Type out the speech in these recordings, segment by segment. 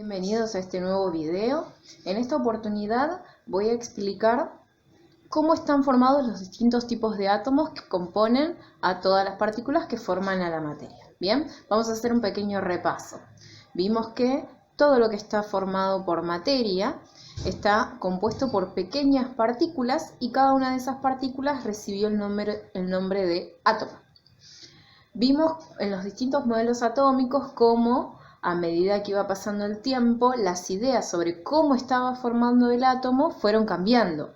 Bienvenidos a este nuevo video. En esta oportunidad voy a explicar cómo están formados los distintos tipos de átomos que componen a todas las partículas que forman a la materia. Bien, vamos a hacer un pequeño repaso. Vimos que todo lo que está formado por materia está compuesto por pequeñas partículas y cada una de esas partículas recibió el nombre de átomo. Vimos en los distintos modelos atómicos cómo a medida que iba pasando el tiempo, las ideas sobre cómo estaba formando el átomo fueron cambiando.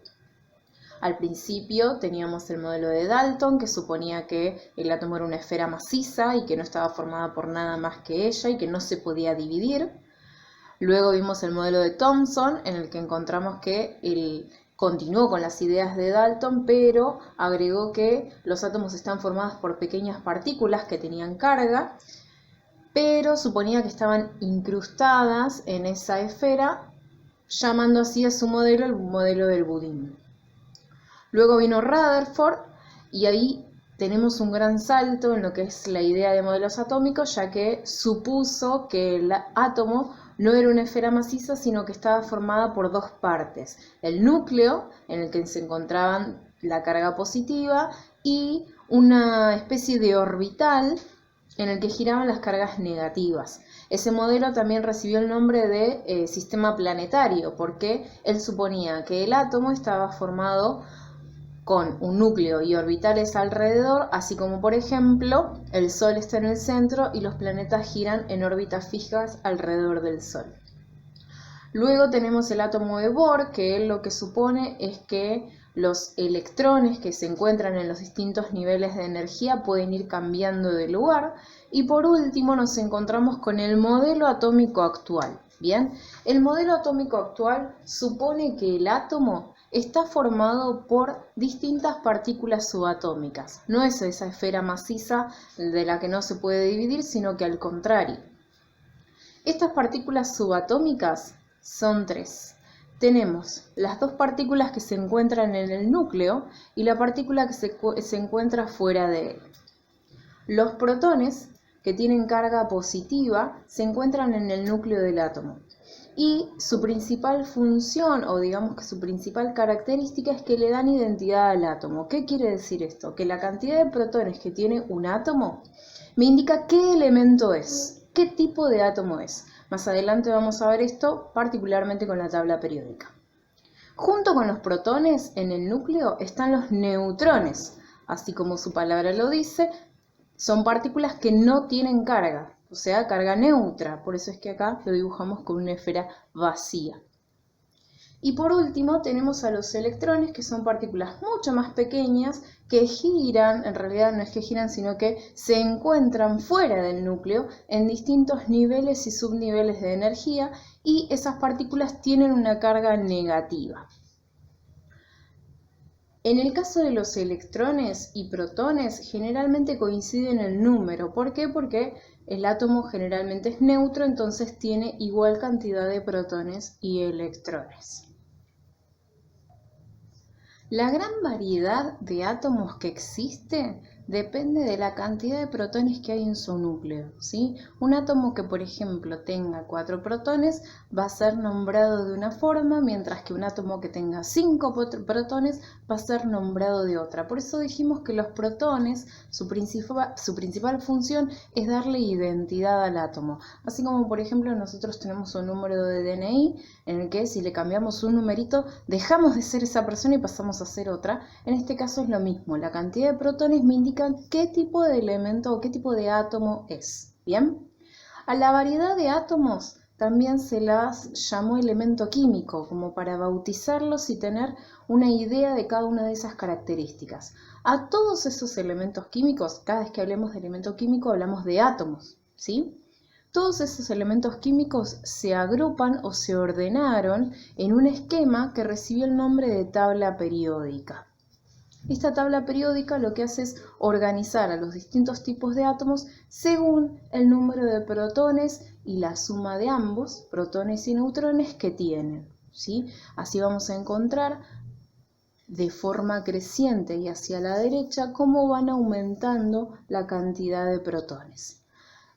Al principio teníamos el modelo de Dalton, que suponía que el átomo era una esfera maciza y que no estaba formada por nada más que ella y que no se podía dividir. Luego vimos el modelo de Thomson, en el que encontramos que él continuó con las ideas de Dalton, pero agregó que los átomos están formados por pequeñas partículas que tenían carga, pero suponía que estaban incrustadas en esa esfera, llamando así a su modelo el modelo del budín. Luego vino Rutherford y ahí tenemos un gran salto en lo que es la idea de modelos atómicos, ya que supuso que el átomo no era una esfera maciza, sino que estaba formada por dos partes: el núcleo, en el que se encontraban la carga positiva, y una especie de orbital en el que giraban las cargas negativas. Ese modelo también recibió el nombre de sistema planetario, porque él suponía que el átomo estaba formado con un núcleo y orbitales alrededor, así como por ejemplo el Sol está en el centro y los planetas giran en órbitas fijas alrededor del Sol. Luego tenemos el átomo de Bohr, que él lo que supone es que los electrones que se encuentran en los distintos niveles de energía pueden ir cambiando de lugar. Y por último nos encontramos con el modelo atómico actual. Bien, el modelo atómico actual supone que el átomo está formado por distintas partículas subatómicas. No es esa esfera maciza de la que no se puede dividir, sino que al contrario. Estas partículas subatómicas son tres. Tenemos las dos partículas que se encuentran en el núcleo y la partícula que se encuentra fuera de él. Los protones, que tienen carga positiva, se encuentran en el núcleo del átomo. Y su principal función, o digamos que su principal característica, es que le dan identidad al átomo. ¿Qué quiere decir esto? Que la cantidad de protones que tiene un átomo me indica qué elemento es, qué tipo de átomo es. Más adelante vamos a ver esto particularmente con la tabla periódica. Junto con los protones en el núcleo están los neutrones, así como su palabra lo dice, son partículas que no tienen carga, o sea, carga neutra, por eso es que acá lo dibujamos con una esfera vacía. Y por último tenemos a los electrones, que son partículas mucho más pequeñas que giran, en realidad no es que giran, sino que se encuentran fuera del núcleo en distintos niveles y subniveles de energía, y esas partículas tienen una carga negativa. En el caso de los electrones y protones generalmente coinciden en el número. ¿Por qué? Porque el átomo generalmente es neutro, entonces tiene igual cantidad de protones y electrones. La gran variedad de átomos que existe depende de la cantidad de protones que hay en su núcleo, ¿sí? Un átomo que, por ejemplo, tenga 4 protones va a ser nombrado de una forma, mientras que un átomo que tenga 5 protones va a ser nombrado de otra. Por eso dijimos que los protones, su principal función es darle identidad al átomo. Así como, por ejemplo, nosotros tenemos un número de DNI en el que si le cambiamos un numerito, dejamos de ser esa persona y pasamos a ser otra. En este caso es lo mismo, la cantidad de protones me indica qué tipo de elemento o qué tipo de átomo es. ¿Bien? A la variedad de átomos también se las llamó elemento químico, como para bautizarlos y tener una idea de cada una de esas características. A todos esos elementos químicos, cada vez que hablemos de elemento químico hablamos de átomos, ¿sí? Todos esos elementos químicos se agrupan o se ordenaron en un esquema que recibió el nombre de tabla periódica. Esta tabla periódica lo que hace es organizar a los distintos tipos de átomos según el número de protones y la suma de ambos, protones y neutrones, que tienen, ¿sí? Así vamos a encontrar de forma creciente y hacia la derecha cómo van aumentando la cantidad de protones.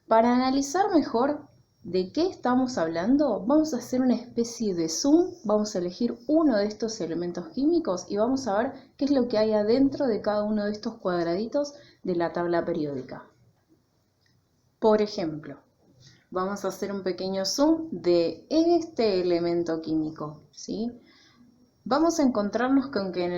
Para analizar mejor ¿De qué estamos hablando? Vamos a hacer una especie de zoom, vamos a elegir uno de estos elementos químicos y vamos a ver qué es lo que hay adentro de cada uno de estos cuadraditos de la tabla periódica. Por ejemplo, vamos a hacer un pequeño zoom de este elemento químico, ¿sí? Vamos a encontrarnos con que en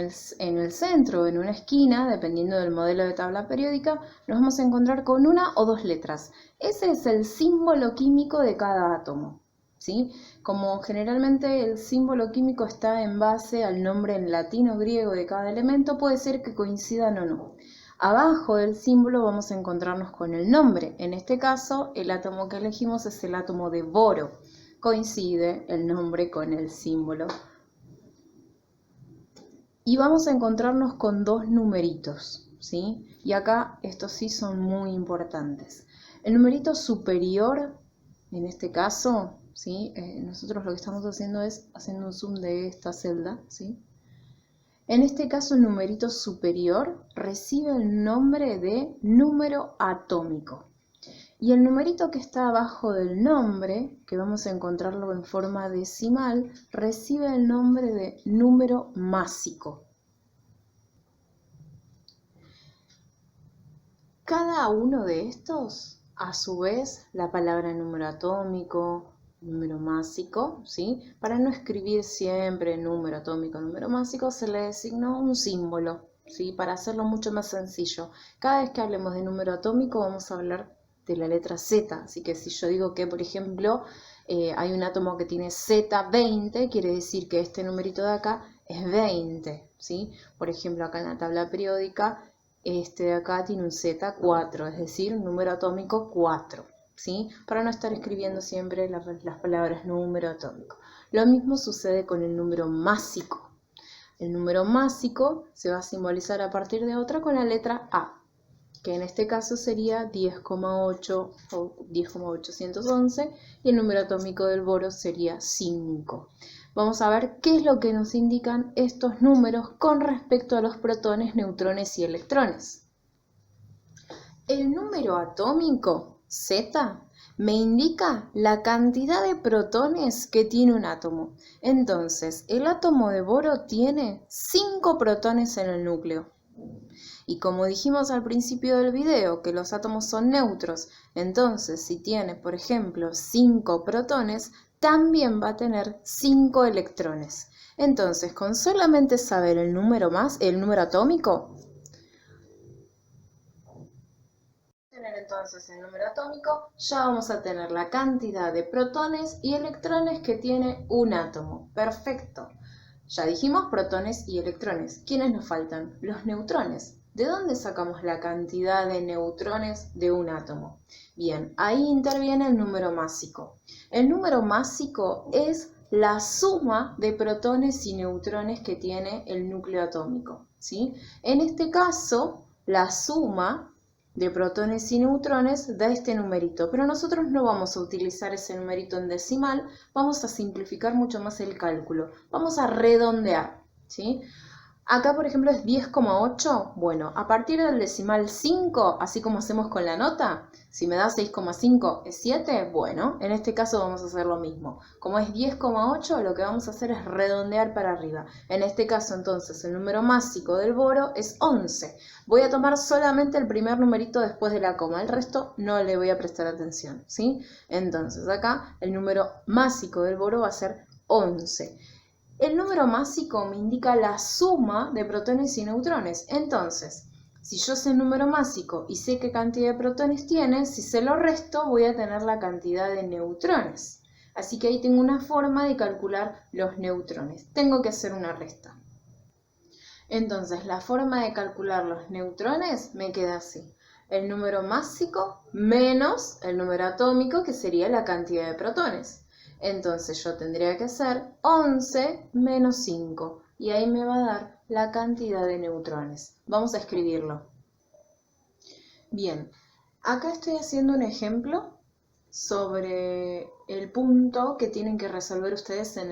el centro, en una esquina, dependiendo del modelo de tabla periódica, nos vamos a encontrar con una o dos letras. Ese es el símbolo químico de cada átomo, ¿sí? Como generalmente el símbolo químico está en base al nombre en latín o griego de cada elemento, puede ser que coincidan o no. Abajo del símbolo vamos a encontrarnos con el nombre. En este caso, el átomo que elegimos es el átomo de boro. Coincide el nombre con el símbolo. Y vamos a encontrarnos con dos numeritos, ¿sí? Y acá estos sí son muy importantes. El numerito superior, en este caso, ¿sí? Nosotros lo que estamos haciendo es haciendo un zoom de esta celda, ¿sí? En este caso el numerito superior recibe el nombre de número atómico. Y el numerito que está abajo del nombre, que vamos a encontrarlo en forma decimal, recibe el nombre de número másico. Cada uno de estos, a su vez, la palabra número atómico, número másico, ¿sí? Para no escribir siempre número atómico, número másico, se le designó un símbolo, ¿sí? Para hacerlo mucho más sencillo. Cada vez que hablemos de número atómico vamos a hablar de la letra Z, así que si yo digo que, por ejemplo, hay un átomo que tiene Z20, quiere decir que este numerito de acá es 20, ¿sí? Por ejemplo, acá en la tabla periódica, este de acá tiene un Z4, es decir, un número atómico 4, ¿sí? Para no estar escribiendo siempre las palabras número atómico. Lo mismo sucede con el número másico. El número másico se va a simbolizar a partir de otra con la letra A, que en este caso sería 10,8 o 10,811 y el número atómico del boro sería 5. Vamos a ver qué es lo que nos indican estos números con respecto a los protones, neutrones y electrones. El número atómico, Z, me indica la cantidad de protones que tiene un átomo. Entonces, el átomo de boro tiene 5 protones en el núcleo. Y como dijimos al principio del video que los átomos son neutros, entonces si tiene, por ejemplo, 5 protones, también va a tener 5 electrones. Entonces, con solamente saber el número atómico, entonces el número atómico, ya vamos a tener la cantidad de protones y electrones que tiene un átomo. Perfecto. Ya dijimos protones y electrones. ¿Quiénes nos faltan? Los neutrones. ¿De dónde sacamos la cantidad de neutrones de un átomo? Bien, ahí interviene el número másico. El número másico es la suma de protones y neutrones que tiene el núcleo atómico, ¿sí? En este caso, la suma de protones y neutrones da este numerito, pero nosotros no vamos a utilizar ese numerito en decimal, vamos a simplificar mucho más el cálculo, vamos a redondear, ¿sí? Acá, por ejemplo, es 10,8. Bueno, a partir del decimal 5, así como hacemos con la nota, si me da 6,5 es 7, bueno, en este caso vamos a hacer lo mismo. Como es 10,8, lo que vamos a hacer es redondear para arriba. En este caso, entonces, el número másico del boro es 11. Voy a tomar solamente el primer numerito después de la coma, el resto no le voy a prestar atención, ¿sí? Entonces, acá el número másico del boro va a ser 11. El número másico me indica la suma de protones y neutrones. Entonces, si yo sé el número másico y sé qué cantidad de protones tiene, si se lo resto voy a tener la cantidad de neutrones. Así que ahí tengo una forma de calcular los neutrones. Tengo que hacer una resta. Entonces, la forma de calcular los neutrones me queda así. El número másico menos el número atómico, que sería la cantidad de protones. Entonces yo tendría que hacer 11 menos 5 y ahí me va a dar la cantidad de neutrones. Vamos a escribirlo. Bien, acá estoy haciendo un ejemplo sobre el punto que tienen que resolver ustedes en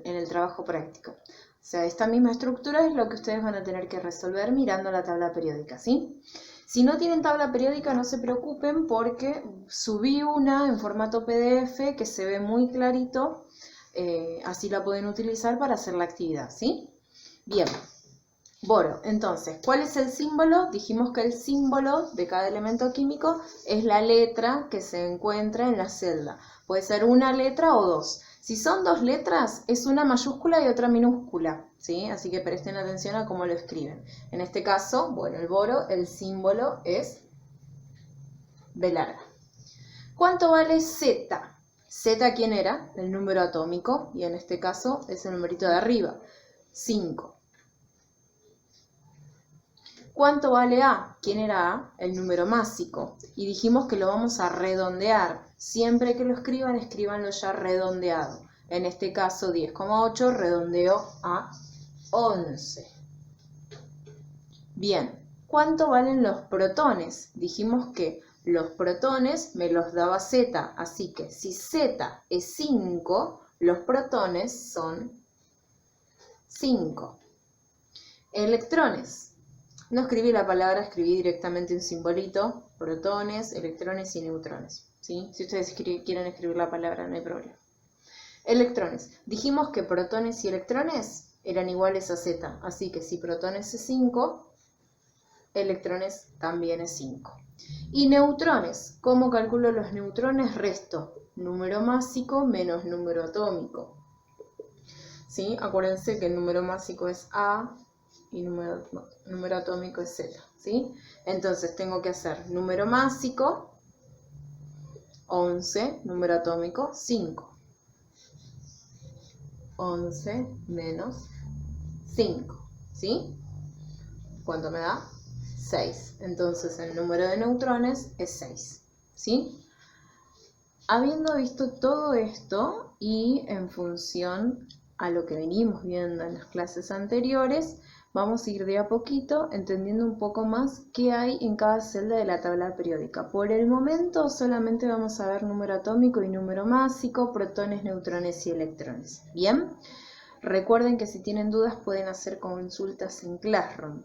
el trabajo práctico. O sea, esta misma estructura es lo que ustedes van a tener que resolver mirando la tabla periódica, ¿sí? Si no tienen tabla periódica, no se preocupen porque subí una en formato PDF que se ve muy clarito, así la pueden utilizar para hacer la actividad, ¿sí? Bien, boro, entonces, ¿cuál es el símbolo? Dijimos que el símbolo de cada elemento químico es la letra que se encuentra en la celda. Puede ser una letra o dos. Si son dos letras, es una mayúscula y otra minúscula, ¿sí? Así que presten atención a cómo lo escriben. En este caso, bueno, el boro, el símbolo es B larga. ¿Cuánto vale Z? Z, ¿quién era? El número atómico, y en este caso es el numerito de arriba, 5. ¿Cuánto vale A? ¿Quién era A? El número másico. Y dijimos que lo vamos a redondear. Siempre que lo escriban, escríbanlo ya redondeado. En este caso 10,8 redondeo a 11. Bien, ¿cuánto valen los protones? Dijimos que los protones me los daba Z, así que si Z es 5, los protones son 5. Electrones. No escribí la palabra, escribí directamente un simbolito, protones, electrones y neutrones, ¿sí? Si ustedes quieren escribir la palabra, no hay problema. Electrones. Dijimos que protones y electrones eran iguales a Z, así que si protones es 5, electrones también es 5. Y neutrones. ¿Cómo calculo los neutrones? Resto número másico menos número atómico, ¿sí? Acuérdense que el número másico es A y número atómico es Z, ¿sí? Entonces tengo que hacer número másico 11, número atómico 5. 11 menos 5, ¿sí? ¿Cuánto me da? 6. Entonces el número de neutrones es 6, ¿sí? Habiendo visto todo esto y en función a lo que venimos viendo en las clases anteriores, vamos a ir de a poquito entendiendo un poco más qué hay en cada celda de la tabla periódica. Por el momento solamente vamos a ver número atómico y número másico, protones, neutrones y electrones. ¿Bien? Recuerden que si tienen dudas pueden hacer consultas en Classroom.